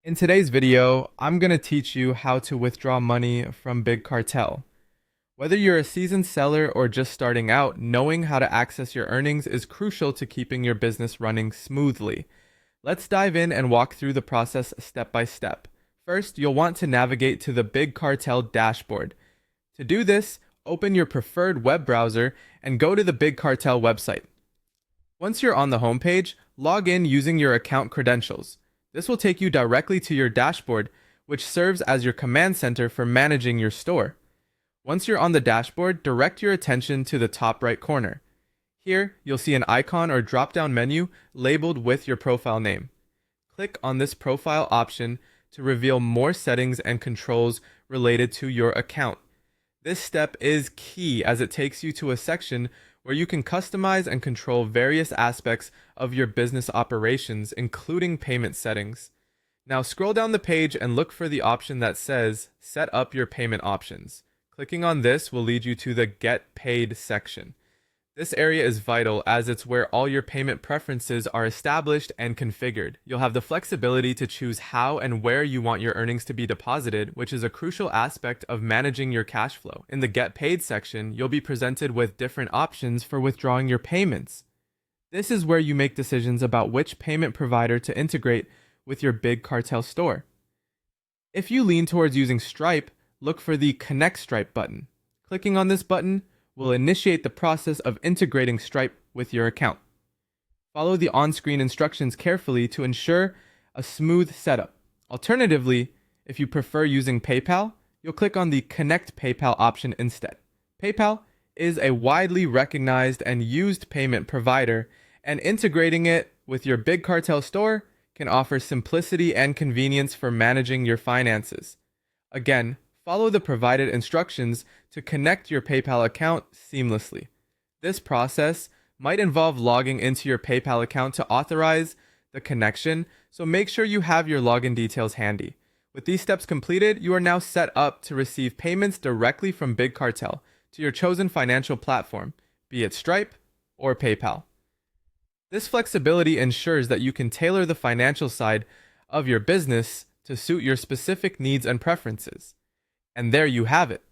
In today's video, I'm going to teach you how to withdraw money from Big Cartel. Whether you're a seasoned seller or just starting out, knowing how to access your earnings is crucial to keeping your business running smoothly. Let's dive in and walk through the process step by step. First, you'll want to navigate to the Big Cartel dashboard. To do this, open your preferred web browser and go to the Big Cartel website. Once you're on the homepage, log in using your account credentials. This will take you directly to your dashboard, which serves as your command center for managing your store. Once you're on the dashboard, direct your attention to the top right corner. Here, you'll see an icon or drop-down menu labeled with your profile name. Click on this profile option to reveal more settings and controls related to your account. This step is key as it takes you to a section where you can customize and control various aspects of your business operations, including payment settings. Now scroll down the page and look for the option that says Set up your payment options. Clicking on this will lead you to the Get Paid section. This area is vital as it's where all your payment preferences are established and configured. You'll have the flexibility to choose how and where you want your earnings to be deposited, which is a crucial aspect of managing your cash flow. In the Get Paid section, you'll be presented with different options for withdrawing your payments. This is where you make decisions about which payment provider to integrate with your Big Cartel store. If you lean towards using Stripe, look for the Connect Stripe button. Clicking on this button will initiate the process of integrating Stripe with your account. Follow the on-screen instructions carefully to ensure a smooth setup. Alternatively, if you prefer using PayPal, you'll click on the Connect PayPal option instead. PayPal is a widely recognized and used payment provider, and integrating it with your Big Cartel store can offer simplicity and convenience for managing your finances. Again, follow the provided instructions to connect your PayPal account seamlessly. This process might involve logging into your PayPal account to authorize the connection, so make sure you have your login details handy. With these steps completed, you are now set up to receive payments directly from Big Cartel to your chosen financial platform, be it Stripe or PayPal. This flexibility ensures that you can tailor the financial side of your business to suit your specific needs and preferences. And there you have it.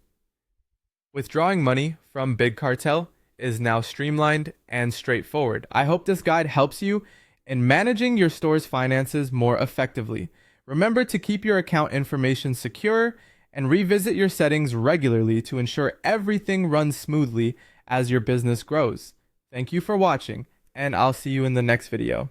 Withdrawing money from Big Cartel is now streamlined and straightforward. I hope this guide helps you in managing your store's finances more effectively. Remember to keep your account information secure and revisit your settings regularly to ensure everything runs smoothly as your business grows. Thank you for watching, and I'll see you in the next video.